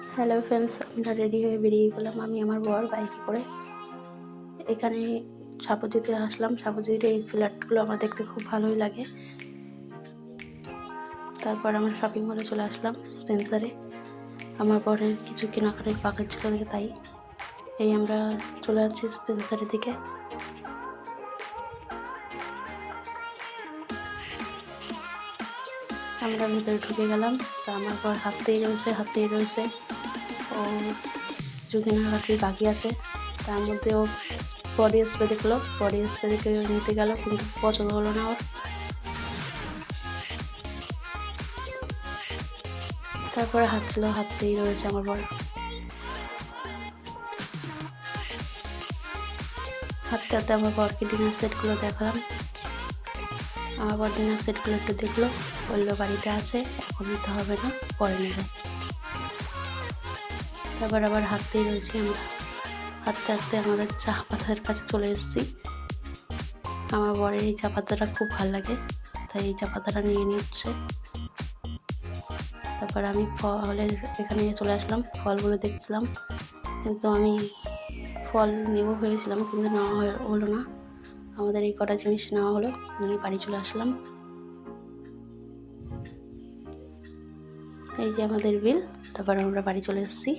Hello friends, আমরা ready হয়ে বেরিয়ে গেলাম আমি আমার বর বাইকে করে। এখানে সাপুজিতে আসলাম। সাপুজির এই ফ্ল্যাটগুলো আমার দেখতে খুব ভালোই লাগে। তারপর আমরা শপিং মলে চলে আসলাম স্পেন্সারে। আমার বরের কিছু কেনাকাটার বাকি ছিল দেখে তাই এই আমরা চলে যাচ্ছি স্পেন্সারের দিকে। আমরা ভিতরে ঢুকে গেলাম। তা আমার বর হাঁটতেই রয়েছে। ও কিছু কেনাকাটির বাকি আছে, তার মধ্যে ও বডি স্প্রে দেখলো। বডি স্প্রে দেখে নিতে গেল, কিন্তু পছন্দ হলো না ওর। তারপরে হাঁটতেই রয়েছে আমার বর। হাঁটতে হাঁটতে আমার বরকে ডিনার সেটগুলো দেখালাম। আমার বর ডিনার সেটগুলো একটু দেখলো, বললো বাড়িতে আছে, এখন নিতে হবে না, পরে নেবে। তারপর আবার হাঁটতেই রয়েছি আমরা। হাঁটতে হাঁটতে আমাদের চা পাতার কাছে চলে এসেছি। আমার বরের এই চা পাতাটা খুব ভালো লাগে, তাই এই চা পাতাটা নিয়ে নিচ্ছে। তারপর আমি ফলের এখানে চলে আসলাম, ফলগুলো দেখছিলাম, কিন্তু আমি ফল নেবো ভেবেছিলাম, কিন্তু নেওয়া হলো না। আমাদের এই কটা জিনিস নেওয়া হলো, নিয়ে বাড়ি চলে আসলাম। এই যে আমাদের বিল। তারপর আমরা বাড়ি চলে এসেছি।